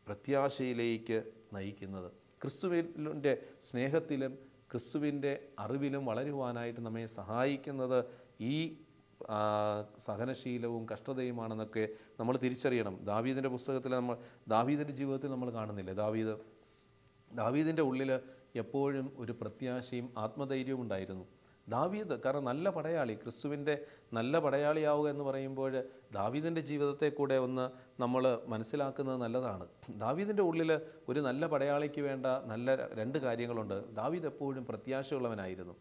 പ്രത്യാശയിലേക്ക് നയിക്കുന്നത്. ക്രിസ്തുവിൻ്റെ സ്നേഹത്തിലും ക്രിസ്തുവിൻ്റെ അറിവിലും വളരുവാനായിട്ട് നമ്മെ സഹായിക്കുന്നത് ഈ സഹനശീലവും കഷ്ടതയുമാണെന്നൊക്കെ നമ്മൾ തിരിച്ചറിയണം. ദാവീദിൻ്റെ പുസ്തകത്തിൽ ദാവീദിൻ്റെ ജീവിതത്തിൽ നമ്മൾ കാണുന്നില്ലേ, ദാവീദിൻ്റെ ഉള്ളിൽ എപ്പോഴും ഒരു പ്രത്യാശയും ആത്മധൈര്യവും ഉണ്ടായിരുന്നു. ദാവീദ് കാരണം നല്ല പടയാളി, ക്രിസ്തുവിൻ്റെ നല്ല പടയാളിയാവുക എന്ന് പറയുമ്പോൾ ദാവീദിൻ്റെ ജീവിതത്തെ കൂടെ ഒന്ന് നമ്മൾ മനസ്സിലാക്കുന്നത് നല്ലതാണ്. ദാവീദിൻ്റെ ഉള്ളിൽ ഒരു നല്ല പടയാളിക്ക് വേണ്ട നല്ല 2 കാര്യങ്ങളുണ്ട്. ദാവീദ് എപ്പോഴും പ്രത്യാശയുള്ളവനായിരുന്നു,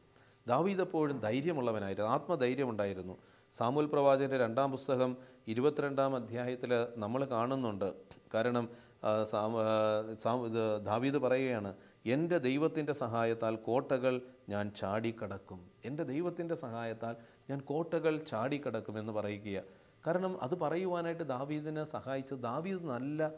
ദാവീദ് എപ്പോഴും ധൈര്യമുള്ളവനായിരുന്നു, ആത്മധൈര്യമുണ്ടായിരുന്നു. സാമുവേൽ പ്രവാചകൻ്റെ 2-ാം പുസ്തകം 22-ാം അധ്യായത്തിൽ നമ്മൾ കാണുന്നുണ്ട്. കാരണം ദാവീദ് പറയുകയാണ്, എൻ്റെ ദൈവത്തിൻ്റെ സഹായത്താൽ കോട്ടകൾ ഞാൻ ചാടിക്കടക്കും. എൻ്റെ ദൈവത്തിൻ്റെ സഹായത്താൽ ഞാൻ കോട്ടകൾ ചാടിക്കടക്കുമെന്ന് പറയുക. കാരണം അത് പറയുവാനായിട്ട് ദാവീദിനെ സഹായിച്ചത്, ദാവീദ് നല്ല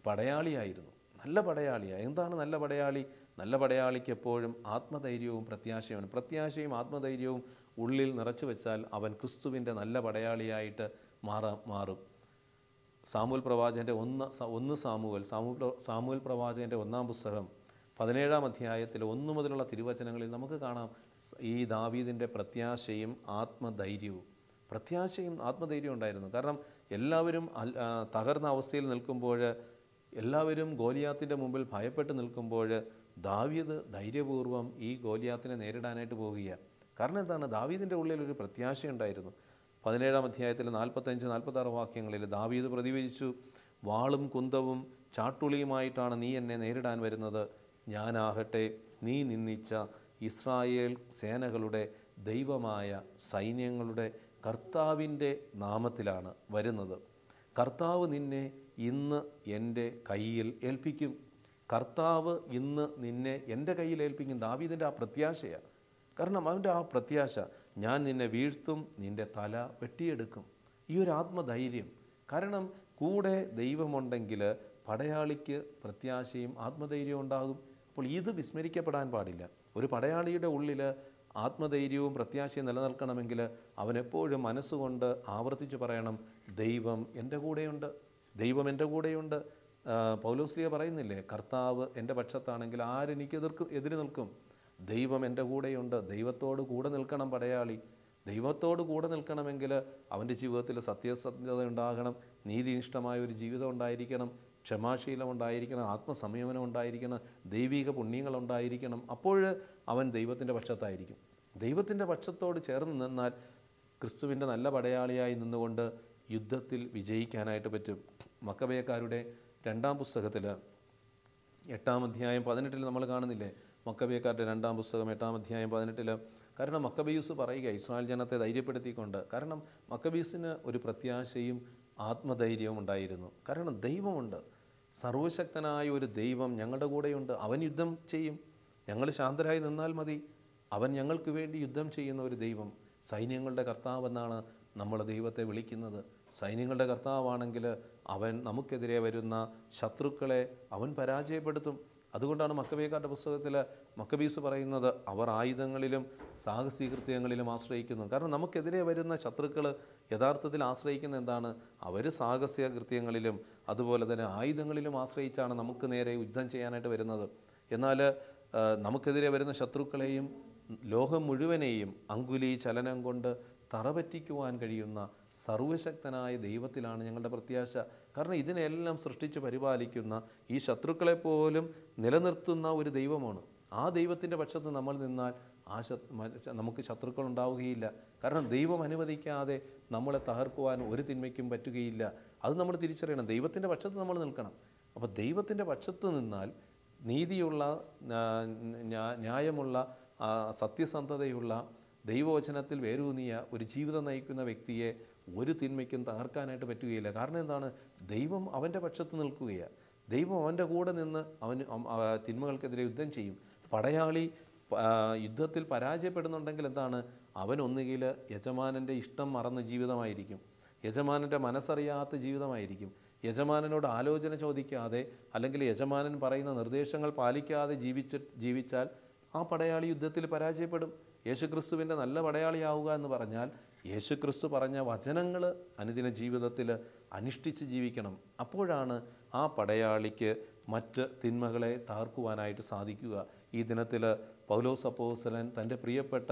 പടയാളിയായിരുന്നു. നല്ല പടയാളിയാണ്. എന്താണ് നല്ല പടയാളി? നല്ല പടയാളിക്ക് എപ്പോഴും ആത്മധൈര്യവും പ്രത്യാശയുമാണ്. പ്രത്യാശയും ആത്മധൈര്യവും ഉള്ളിൽ നിറച്ചു വെച്ചാൽ അവൻ ക്രിസ്തുവിൻ്റെ നല്ല പടയാളിയായിട്ട് മാറും. സാമുവേൽ പ്രവാചകൻ്റെ സാമുവേൽ പ്രവാചകൻ്റെ 1-ാം പുസ്തകം 17-ാം അധ്യായത്തിൽ 1 മുതലുള്ള തിരുവചനങ്ങളിൽ നമുക്ക് കാണാം ഈ ദാവീദിൻ്റെ പ്രത്യാശയും ആത്മധൈര്യവും. പ്രത്യാശയും ആത്മധൈര്യവും ഉണ്ടായിരുന്നു. കാരണം എല്ലാവരും തകർന്ന അവസ്ഥയിൽ നിൽക്കുമ്പോൾ, എല്ലാവരും ഗോലിയാത്തിൻ്റെ മുമ്പിൽ ഭയപ്പെട്ട് നിൽക്കുമ്പോൾ ദാവീദ് ധൈര്യപൂർവ്വം ഈ ഗോലിയാത്തിനെ നേരിടാനായിട്ട് പോവുകയാണ്. കാരണം എന്താണ്? ദാവീദിൻ്റെ ഉള്ളിൽ ഒരു പ്രത്യാശയുണ്ടായിരുന്നു. 17-ാം അധ്യായത്തിൽ 45-46 വാക്യങ്ങളിൽ ദാവീദ് പ്രതിവചിച്ചു, വാളും കുന്തവും ചാട്ടുളിയുമായിട്ടാണ് നീ എന്നെ നേരിടാൻ വരുന്നത്. ഞാനാകട്ടെ നീ നിന്ദിച്ച ഇസ്രായേൽ സേനകളുടെ ദൈവമായ സൈന്യങ്ങളുടെ കർത്താവിൻ്റെ നാമത്തിലാണ് വരുന്നത്. കർത്താവ് നിന്നെ ഇന്ന് എൻ്റെ കയ്യിൽ ഏൽപ്പിക്കും. കർത്താവ് ഇന്ന് നിന്നെ എൻ്റെ കയ്യിൽ ഏൽപ്പിക്കും. ദാവീദിൻ്റെ ആ പ്രത്യാശയാണ്. കാരണം അവൻ്റെ ആ പ്രത്യാശ, ഞാൻ നിന്നെ വീഴ്ത്തും, നിൻ്റെ തല വെട്ടിയെടുക്കും. ഈ ഒരു ആത്മധൈര്യം. കാരണം കൂടെ ദൈവമുണ്ടെങ്കിൽ പടയാളിക്ക് പ്രത്യാശയും ആത്മധൈര്യവും ഉണ്ടാകും. അപ്പോൾ ഇത് വിസ്മരിക്കപ്പെടാൻ പാടില്ല. ഒരു പടയാളിയുടെ ഉള്ളിൽ ആത്മധൈര്യവും പ്രത്യാശയും നിലനിൽക്കണമെങ്കിൽ അവനെപ്പോഴും മനസ്സുകൊണ്ട് ആവർത്തിച്ച് പറയണം, ദൈവം എൻ്റെ കൂടെയുണ്ട്, ദൈവം എൻ്റെ കൂടെയുണ്ട്. പൗലോസ്ലീഹ പറയുന്നില്ലേ, കർത്താവ് എൻ്റെ പക്ഷത്താണെങ്കിൽ ആരെനിക്ക് എതിര് നിൽക്കും? ദൈവം എൻ്റെ കൂടെയുണ്ട്. ദൈവത്തോട് കൂടെ നിൽക്കണം പടയാളി. ദൈവത്തോട് കൂടെ നിൽക്കണമെങ്കിൽ അവൻ്റെ ജീവിതത്തിൽ സത്യസന്ധത ഉണ്ടാകണം, നീതിനിഷ്ഠമായ ഒരു ജീവിതം ഉണ്ടായിരിക്കണം, ക്ഷമാശീലം ഉണ്ടായിരിക്കണം, ആത്മസംയമനം ഉണ്ടായിരിക്കണം, ദൈവിക പുണ്യങ്ങളുണ്ടായിരിക്കണം. അപ്പോൾ അവൻ ദൈവത്തിൻ്റെ പക്ഷത്തായിരിക്കും. ദൈവത്തിൻ്റെ പക്ഷത്തോട് ചേർന്ന് നിന്നാൽ ക്രിസ്തുവിൻ്റെ നല്ല പടയാളിയായി നിന്നുകൊണ്ട് യുദ്ധത്തിൽ വിജയിക്കാനായിട്ട് പറ്റും. മക്കബേയക്കാരുടെ 2-ാം പുസ്തകത്തിൽ 8-ാം അധ്യായം 18 നമ്മൾ കാണുന്നില്ലേ? മക്കബേയക്കാരുടെ 2-ാം പുസ്തകം 8-ാം അധ്യായം 18. കാരണം മക്കബീസ് പറയുക ഇസ്രായേൽ ജനത്തെ ധൈര്യപ്പെടുത്തിക്കൊണ്ട്, കാരണം മക്കബീസിന് ഒരു പ്രത്യാശയും ആത്മധൈര്യവും ഉണ്ടായിരുന്നു. കാരണം ദൈവമുണ്ട്, സർവശക്തനായ ഒരു ദൈവം ഞങ്ങളുടെ കൂടെയുണ്ട്. അവൻ യുദ്ധം ചെയ്യും. ഞങ്ങൾ ശാന്തരായി നിന്നാൽ മതി. അവൻ ഞങ്ങൾക്ക് വേണ്ടി യുദ്ധം ചെയ്യുന്ന ഒരു ദൈവം. സൈന്യങ്ങളുടെ കർത്താവെന്നാണ് നമ്മൾ ദൈവത്തെ വിളിക്കുന്നത്. സൈന്യങ്ങളുടെ കർത്താവാണെങ്കിൽ അവൻ നമുക്കെതിരെ വരുന്ന ശത്രുക്കളെ അവൻ പരാജയപ്പെടുത്തും. അതുകൊണ്ടാണ് മക്കബേയക്കാരുടെ പുസ്തകത്തിൽ മക്കബീസ് പറയുന്നത്, അവർ ആയുധങ്ങളിലും സാഹസികൃത്യങ്ങളിലും ആശ്രയിക്കുന്നു. കാരണം നമുക്കെതിരെ വരുന്ന ശത്രുക്കൾ യഥാർത്ഥത്തിൽ ആശ്രയിക്കുന്ന എന്താണ്? അവർ സാഹസിക കൃത്യങ്ങളിലും അതുപോലെ തന്നെ ആയുധങ്ങളിലും ആശ്രയിച്ചാണ് നമുക്ക് നേരെ യുദ്ധം ചെയ്യാനായിട്ട് വരുന്നത്. എന്നാൽ നമുക്കെതിരെ വരുന്ന ശത്രുക്കളെയും ലോകം മുഴുവനെയും അങ്കുലി ചലനം കൊണ്ട് തറപറ്റിക്കുവാൻ കഴിയുന്ന സർവശക്തനായ ദൈവത്തിലാണ് ഞങ്ങളുടെ പ്രത്യാശ. കാരണം ഇതിനെല്ലാം സൃഷ്ടിച്ച് പരിപാലിക്കുന്ന ഈ ശത്രുക്കളെപ്പോലും നിലനിർത്തുന്ന ഒരു ദൈവമാണ്. ആ ദൈവത്തിൻ്റെ പക്ഷത്ത് നമ്മൾ നിന്നാൽ നമുക്ക് ശത്രുക്കൾ ഉണ്ടാവുകയില്ല. കാരണം ദൈവം അനുവദിക്കാതെ നമ്മളെ തകർക്കുവാൻ ഒരു തിന്മയ്ക്കും പറ്റുകയില്ല. അത് നമ്മൾ തിരിച്ചറിയണം. ദൈവത്തിൻ്റെ പക്ഷത്ത് നമ്മൾ നിൽക്കണം. അപ്പോൾ ദൈവത്തിൻ്റെ പക്ഷത്ത് നിന്നാൽ നീതിയുള്ള, ന്യായമുള്ള, സത്യസന്ധതയുള്ള, ദൈവവചനത്തിൽ വേരൂന്നിയ ഒരു ജീവിതം നയിക്കുന്ന വ്യക്തിയെ ഒരു തിന്മയ്ക്കും തകർക്കാനായിട്ട് പറ്റുകയില്ല. കാരണം എന്താണ്? ദൈവം അവൻ്റെ പക്ഷത്ത് നിൽക്കുകയാണ്. ദൈവം അവൻ്റെ കൂടെ നിന്ന് അവന് തിന്മകൾക്കെതിരെ യുദ്ധം ചെയ്യും. പടയാളി യുദ്ധത്തിൽ പരാജയപ്പെടുന്നുണ്ടെങ്കിൽ എന്താണ്? അവൻ ഒന്നുകിൽ യജമാനൻ്റെ ഇഷ്ടം മറന്ന ജീവിതമായിരിക്കും, യജമാനൻ്റെ മനസ്സറിയാത്ത ജീവിതമായിരിക്കും, യജമാനനോട് ആലോചന ചോദിക്കാതെ അല്ലെങ്കിൽ യജമാനൻ പറയുന്ന നിർദ്ദേശങ്ങൾ പാലിക്കാതെ ജീവിച്ചാൽ ആ പടയാളി യുദ്ധത്തിൽ പരാജയപ്പെടും. യേശുക്രിസ്തുവിൻ്റെ നല്ല പടയാളിയാവുക എന്ന് പറഞ്ഞാൽ യേശുക്രിസ്തു പറഞ്ഞ വചനങ്ങൾ അനുദിന ജീവിതത്തിൽ അനുഷ്ഠിച്ച് ജീവിക്കണം. അപ്പോഴാണ് ആ പടയാളിക്ക് മറ്റ് തിന്മകളെ തകർക്കുവാനായിട്ട് സാധിക്കുക. ഈ ദിനത്തിൽ പൗലോസ് അപ്പോസ്തലൻ തൻ്റെ പ്രിയപ്പെട്ട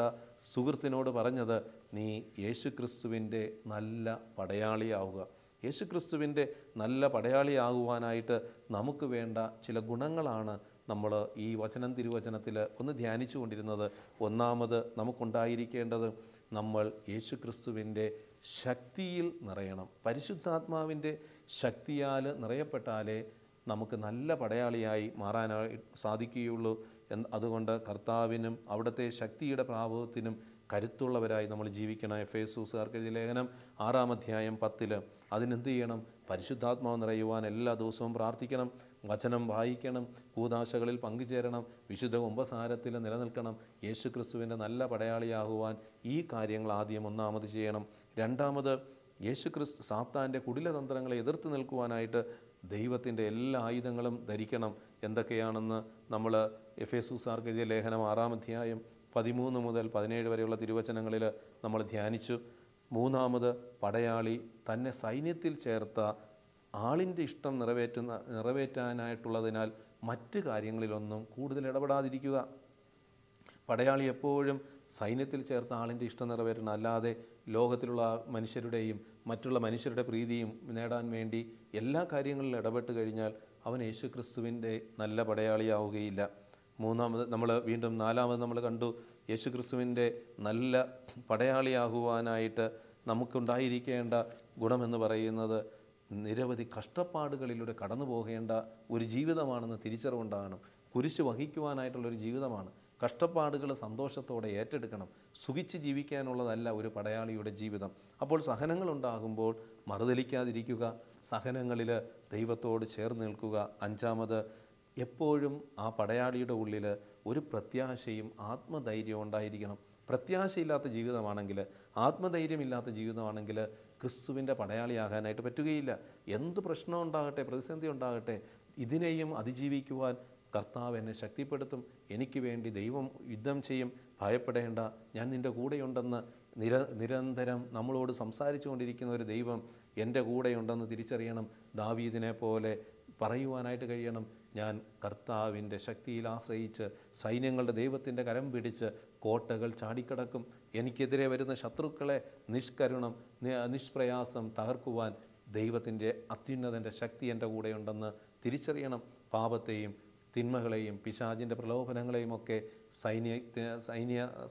സുഹൃത്തിനോട് പറഞ്ഞത്, നീ യേശുക്രിസ്തുവിൻ്റെ നല്ല പടയാളിയാവുക. യേശുക്രിസ്തുവിൻ്റെ നല്ല പടയാളിയാകുവാനായിട്ട് നമുക്ക് വേണ്ട ചില ഗുണങ്ങളാണ് നമ്മൾ ഈ തിരുവചനത്തിൽ ഒന്ന് ധ്യാനിച്ചു കൊണ്ടിരുന്നത്. ഒന്നാമത് നമുക്കുണ്ടായിരിക്കേണ്ടത്, നമ്മൾ യേശുക്രിസ്തുവിൻ്റെ ശക്തിയിൽ നിറയണം. പരിശുദ്ധാത്മാവിൻ്റെ ശക്തിയാൽ നിറയപ്പെട്ടാലേ നമുക്ക് നല്ല പടയാളിയായി മാറാനായി സാധിക്കുകയുള്ളൂ. അതുകൊണ്ട് കർത്താവിനും അവിടുത്തെ ശക്തിയുടെ പ്രാഭവത്തിനും കരുത്തുള്ളവരായി നമ്മൾ ജീവിക്കണം. എഫേസൂസുകാർക്ക് എഴുതിയ ലേഖനം 6-ാം അധ്യായം 10 അതിനെന്ത് ചെയ്യണം? പരിശുദ്ധാത്മാവ് നിറയുവാൻ എല്ലാ ദിവസവും പ്രാർത്ഥിക്കണം, വചനം വായിക്കണം, കൂദാശകളിൽ പങ്കുചേരണം, വിശുദ്ധ കുമ്പസാരത്തിൽ നിലനിൽക്കണം. യേശുക്രിസ്തുവിൻ്റെ നല്ല പടയാളിയാകുവാൻ ഈ കാര്യങ്ങൾ ആദ്യം ഒന്നാമത് ചെയ്യണം. രണ്ടാമത് യേശുക്രിസ്തു സാത്താൻ്റെ കുടിലതന്ത്രങ്ങളെ എതിർത്ത് നിൽക്കുവാനായിട്ട് ദൈവത്തിൻ്റെ എല്ലാ ആയുധങ്ങളും ധരിക്കണം. എന്തൊക്കെയാണെന്ന് നമ്മൾ എഫേസൂസുകാർക്ക് എഴുതിയ ലേഖനം 6-ാം അധ്യായം 13 മുതൽ 17 വരെയുള്ള തിരുവചനങ്ങളിൽ നമ്മൾ ധ്യാനിച്ചു. മൂന്നാമത് പടയാളി തന്നെ സൈന്യത്തിൽ ചേർത്ത ആളിൻ്റെ ഇഷ്ടം നിറവേറ്റാനായിട്ടുള്ളതിനാൽ മറ്റ് കാര്യങ്ങളിലൊന്നും കൂടുതൽ ഇടപെടാതിരിക്കുക. പടയാളി എപ്പോഴും സൈന്യത്തിൽ ചേർത്ത ആളിൻ്റെ ഇഷ്ടം നിറവേറ്റണം, അല്ലാതെ ലോകത്തിലുള്ള മനുഷ്യരുടെയും മറ്റുള്ള മനുഷ്യരുടെ പ്രീതിയും നേടാൻ വേണ്ടി എല്ലാ കാര്യങ്ങളിലും ഇടപെട്ട് കഴിഞ്ഞാൽ അവൻ യേശുക്രിസ്തുവിൻ്റെ നല്ല പടയാളിയാവുകയില്ല. നാലാമത് നമ്മൾ കണ്ടു, യേശുക്രിസ്തുവിൻ്റെ നല്ല പടയാളിയാകുവാനായിട്ട് നമുക്കുണ്ടായിരിക്കേണ്ട ഗുണമെന്ന് പറയുന്നത് നിരവധി കഷ്ടപ്പാടുകളിലൂടെ കടന്നു പോകേണ്ട ഒരു ജീവിതമാണെന്ന് തിരിച്ചറിവുണ്ടാകണം. കുരിശ് വഹിക്കുവാനായിട്ടുള്ളൊരു ജീവിതമാണ്. കഷ്ടപ്പാടുകൾ സന്തോഷത്തോടെ ഏറ്റെടുക്കണം. സുഖിച്ച് ജീവിക്കാനുള്ളതല്ല ഒരു പടയാളിയുടെ ജീവിതം. അപ്പോൾ സഹനങ്ങളുണ്ടാകുമ്പോൾ മറുതലിക്കാതിരിക്കുക, സഹനങ്ങളിൽ ദൈവത്തോട് ചേർന്ന് നിൽക്കുക. അഞ്ചാമത്, എപ്പോഴും ആ പടയാളിയുടെ ഉള്ളിൽ ഒരു പ്രത്യാശയും ആത്മധൈര്യവും ഉണ്ടായിരിക്കണം. പ്രത്യാശയില്ലാത്ത ജീവിതമാണെങ്കിൽ, ആത്മധൈര്യമില്ലാത്ത ജീവിതമാണെങ്കിൽ ക്രിസ്തുവിൻ്റെ പടയാളിയാകാനായിട്ട് പറ്റുകയില്ല. എന്ത് പ്രശ്നം ഉണ്ടാകട്ടെ, പ്രതിസന്ധി ഉണ്ടാകട്ടെ, ഇതിനെയും അതിജീവിക്കുവാൻ കർത്താവ് എന്നെ ശക്തിപ്പെടുത്തും, എനിക്ക് വേണ്ടി ദൈവം യുദ്ധം ചെയ്യും, ഭയപ്പെടേണ്ട, ഞാൻ നിൻ്റെ കൂടെയുണ്ടെന്ന് നിരന്തരം നമ്മളോട് സംസാരിച്ചു കൊണ്ടിരിക്കുന്ന ഒരു ദൈവം എൻ്റെ കൂടെയുണ്ടെന്ന് തിരിച്ചറിയണം. ദാവീദിനെ പോലെ പറയുവാനായിട്ട് കഴിയണം, ഞാൻ കർത്താവിൻ്റെ ശക്തിയിൽ ആശ്രയിച്ച് സൈന്യങ്ങളുടെ ദൈവത്തിൻ്റെ കരം പിടിച്ച് കോട്ടകൾ ചാടിക്കടക്കും. എനിക്കെതിരെ വരുന്ന ശത്രുക്കളെ നിഷ്കരുണം നിഷ്പ്രയാസം തകർക്കുവാൻ ദൈവത്തിൻ്റെ അത്യുന്നതൻ്റെ ശക്തി എൻ്റെ കൂടെയുണ്ടെന്ന് തിരിച്ചറിയണം. പാപത്തെയും തിന്മകളെയും പിശാചിൻ്റെ പ്രലോഭനങ്ങളെയും ഒക്കെ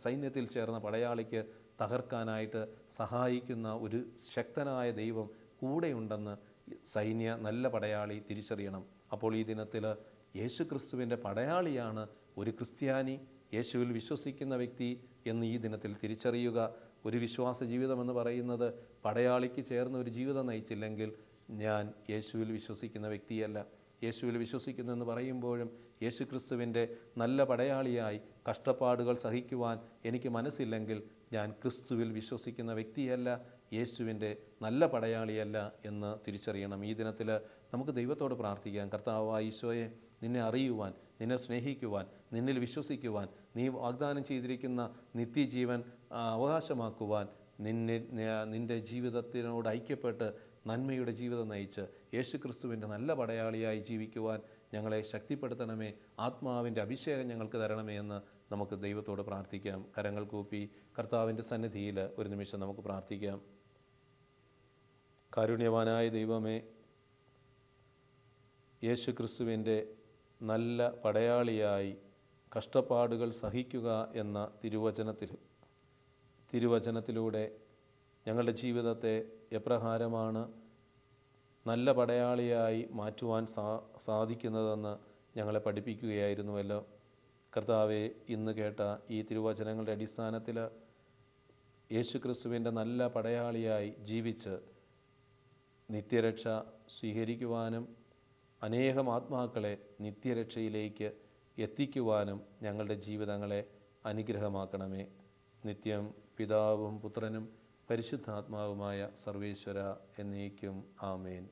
സൈന്യത്തിൽ ചേർന്ന പടയാളിക്ക് തകർക്കാനായിട്ട് സഹായിക്കുന്ന ഒരു ശക്തനായ ദൈവം കൂടെയുണ്ടെന്ന് നല്ല പടയാളി തിരിച്ചറിയണം. അപ്പോൾ ഈ ദിനത്തിൽ യേശുക്രിസ്തുവിൻ്റെ പടയാളിയാണ് ഒരു ക്രിസ്ത്യാനി, യേശുവിൽ വിശ്വസിക്കുന്ന വ്യക്തി എന്ന് ഈ ദിനത്തിൽ തിരിച്ചറിയുക. ഒരു വിശ്വാസ ജീവിതമെന്ന് പറയുന്നത് പടയാളിക്ക് ചേർന്ന ഒരു ജീവിതം നയിച്ചില്ലെങ്കിൽ ഞാൻ യേശുവിൽ വിശ്വസിക്കുന്ന വ്യക്തിയല്ല. യേശുവിൽ വിശ്വസിക്കുന്നു എന്ന് പറയുമ്പോഴും യേശുക്രിസ്തുവിൻ്റെ നല്ല പടയാളിയായി കഷ്ടപ്പാടുകൾ സഹിക്കുവാൻ എനിക്ക് മനസ്സില്ലെങ്കിൽ ഞാൻ ക്രിസ്തുവിൽ വിശ്വസിക്കുന്ന വ്യക്തിയല്ല, യേശുവിൻ്റെ നല്ല പടയാളിയല്ല എന്ന് തിരിച്ചറിയണം. ഈ ദിനത്തിൽ നമുക്ക് ദൈവത്തോട് പ്രാർത്ഥിക്കാം. കർത്താവായ ഈശോയെ, നിന്നെ അറിയുവാൻ, നിന്നെ സ്നേഹിക്കുവാൻ, നിന്നിൽ വിശ്വസിക്കുവാൻ, നീ വാഗ്ദാനം ചെയ്തിരിക്കുന്ന നിത്യജീവൻ അവകാശമാക്കുവാൻ, നിൻ്റെ ജീവിതത്തിനോട് ഐക്യപ്പെട്ട് നന്മയുടെ ജീവിതം നയിച്ച് യേശുക്രിസ്തുവിൻ്റെ നല്ല പടയാളിയായി ജീവിക്കുവാൻ ഞങ്ങളെ ശക്തിപ്പെടുത്തണമേ. ആത്മാവിൻ്റെ അഭിഷേകം ഞങ്ങൾക്ക് തരണമേ എന്ന് നമുക്ക് ദൈവത്തോട് പ്രാർത്ഥിക്കാം. കരങ്ങൾ കൂപ്പി കർത്താവിൻ്റെ സന്നിധിയിൽ ഒരു നിമിഷം നമുക്ക് പ്രാർത്ഥിക്കാം. കാരുണ്യവാനായ ദൈവമേ, യേശുക്രിസ്തുവിൻ്റെ നല്ല പടയാളിയായി കഷ്ടപ്പാടുകൾ സഹിക്കുക എന്ന തിരുവചനത്തിലൂടെ ഞങ്ങളുടെ ജീവിതത്തെ എപ്രകാരമാണ് നല്ല പടയാളിയായി മാറ്റുവാൻ സാധിക്കുന്നതെന്ന് ഞങ്ങളെ പഠിപ്പിക്കുകയായിരുന്നുവല്ലോ. കർത്താവെ, ഇന്ന് കേട്ട ഈ തിരുവചനങ്ങളുടെ അടിസ്ഥാനത്തിൽ യേശുക്രിസ്തുവിൻ്റെ നല്ല പടയാളിയായി ജീവിച്ച് നിത്യരക്ഷ സ്വീകരിക്കുവാനും അനേകം ആത്മാക്കളെ നിത്യരക്ഷയിലേക്ക് എത്തിക്കുവാനും ഞങ്ങളുടെ ജീവിതങ്ങളെ അനുഗ്രഹമാക്കണമേ. നിത്യം പിതാവും പുത്രനും പരിശുദ്ധാത്മാവുമായ സർവേശ്വര എന്നേക്കും ആമേൻ.